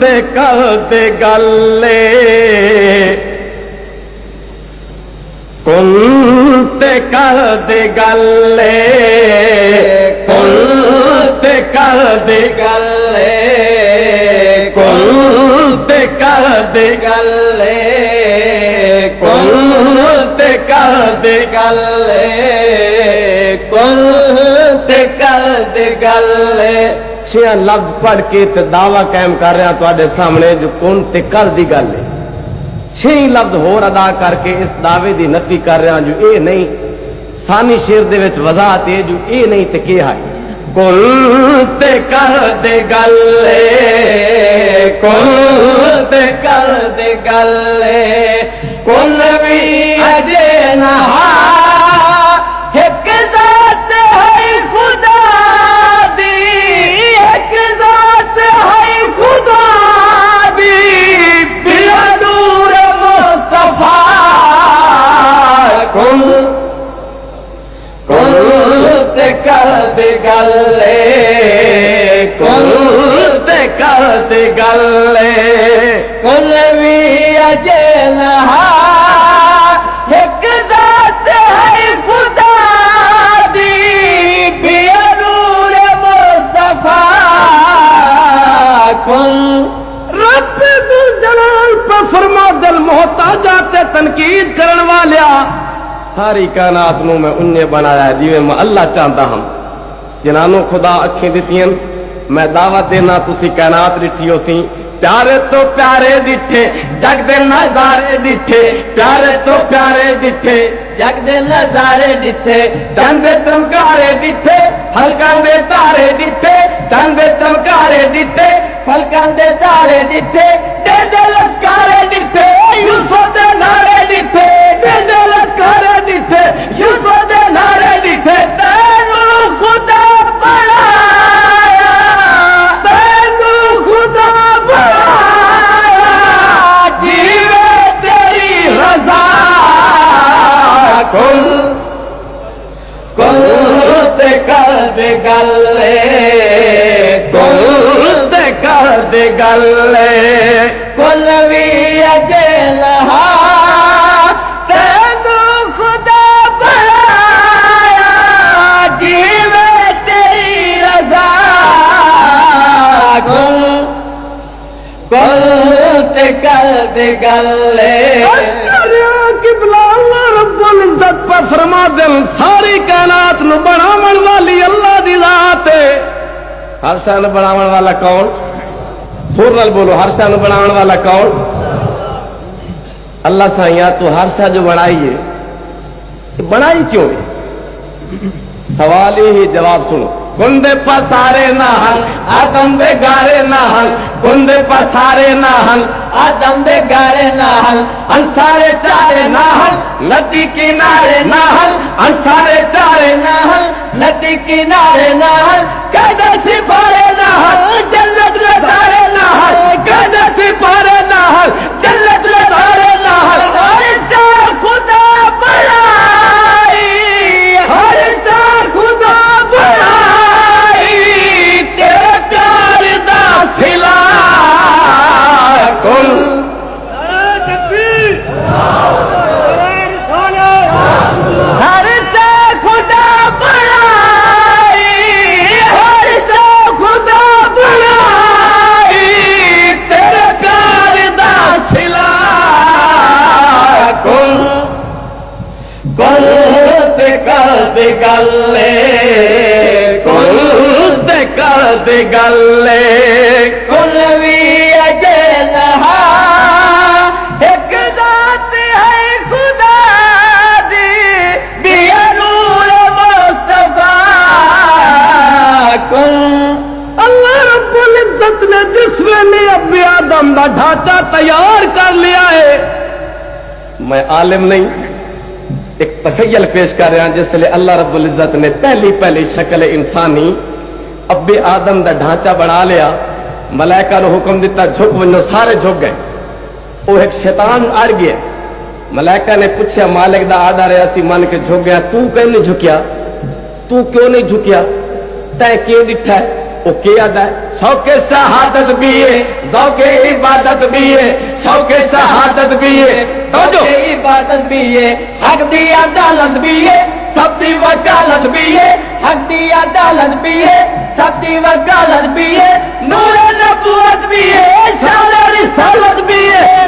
تے کر دے گلے کن تے کر دے گلے کن تے کر دے گلے کن تے کر دے گلے کن تے کر دے گلے کن تے کر دے گلے چھے لفظ پڑھ کے تے دعویٰ قائم کر رہا تواڈے سامنے جو کن تے کر دی گل ہے چھے لفظ ہور ادا کر کے اس دعوے دی نفی کر رہا جو اے نہیں ثانی شعر دے وچ وضاحت ہے جو اے نہیں تے کیا ہے کن تے کر دے گلے کن تے کر دے گلے کن بھی اجے نہ ایک ذات ہے خدا دی ایک ذات ہے خدا دی بلا نور مصطفیٰ کن تے کر دے گلے کن تے کر دے گلے کن بھی اجے نہ ایک ذات ہے خدا دی بیا نور مصطفیٰ کن رب ذل جلال پر فرما دل محتاجات تنقید کرن والیا ساری کائنات نو میں انہیں بنایا ہے جیویں میں اللہ چاہتا ہوں جنانوں خدا اکھیں دیتی ہیں میں دعوت دینا تسی کائنات ڈٹھی ہو سی پیارے تو پیارے ڈٹھے جگ دے نظارے ڈٹھے پیارے تو پیارے ڈٹھے جگ دے نظارے ڈٹھے چند چمکارے ڈٹھے فلکاں دے تارے ڈٹھے چند چمکارے ڈٹھے فلکاں دے تارے ڈٹھے دے دے لشکارے ڈٹھے یوسف دے نارے ڈٹھے دے دے لشکارے ڈٹھے یوسف دے نارے ڈٹھے تینوں خدا بڑھایا تینوں خدا بڑھایا جیوے تیری رضا کن تے کر دے گلے کن تے کر دے گلے کن بھی اجے لہا تینوں خدا بڑھایا جیوے تیری رضا کن تے کر دے گلے رب العزت پر فرما دل ساری کائنات نو بناون والی اللہ دی ذات ہے ہر شے نو بناون والا کون سور نال بولو ہر شے نو بناون والا کون اللہ سائیاں تو ہر شے جو بنائی ہے بنائی کیوں ہے سوال ہی جواب سنو گندے پسارے نہ ہن آدم دے گارے نہ ہن گندے پسارے نہ ہن آدم دے گارے نہ ہن انسارے چارے نہ ہن ندی کنارے نہ ہن انسارے چارے نہ ہن ندی کنارے نہ ہن قیدے سپارے نہ ہن جنت لسارے نہ ہن قیدے سپارے نہ ہن جنت لسارے نہ ہن ہر شے خدا بڑھائی ہر شے خدا بڑھائی تیرے پیار دا صلہ کن ہر سے خدا بڑھائی ہر سے خدا بڑھائی تیرے پیار دا صلہ کن تے کر دے گلے کن تے کر دے گلے کن بھی اجے لہا ایک ذات ہے خدا دی بیا نور مصطفیٰ کن اللہ رب العزت نے جس ویلے اب آدم دا ڈھانچہ تیار کر لیا ہے میں عالم نہیں ایک تخیل پیش کر رہا ہوں جس لئے اللہ رب العزت نے پہلی شکل انسانی اب آدم دا ڈھانچہ بنا لیا ملائکہ نے حکم دیتا جھک ونو سارے جھک گئے وہ ایک شیطان اڑ گیا ملائکہ نے پوچھا مالک دا آرڈر ہے اسی مان کے جھک گیا تو کیوں نہیں جھکیا تو کیوں نہیں جھکیا تے کیوں ڈٹھا ہے وہ کیا ہے شوق شہادت بھی ہے ذوق عبادت بھی ہے شوق شہادت بھی ہے ذوق عبادت بھی ہے حق دی عدالت بھی ہے سب دی وکالت بھی ہے حق دی عدالت بھی ہے سب دی وکالت بھی ہے نور نبوت بھی ہے شان رسالت بھی ہے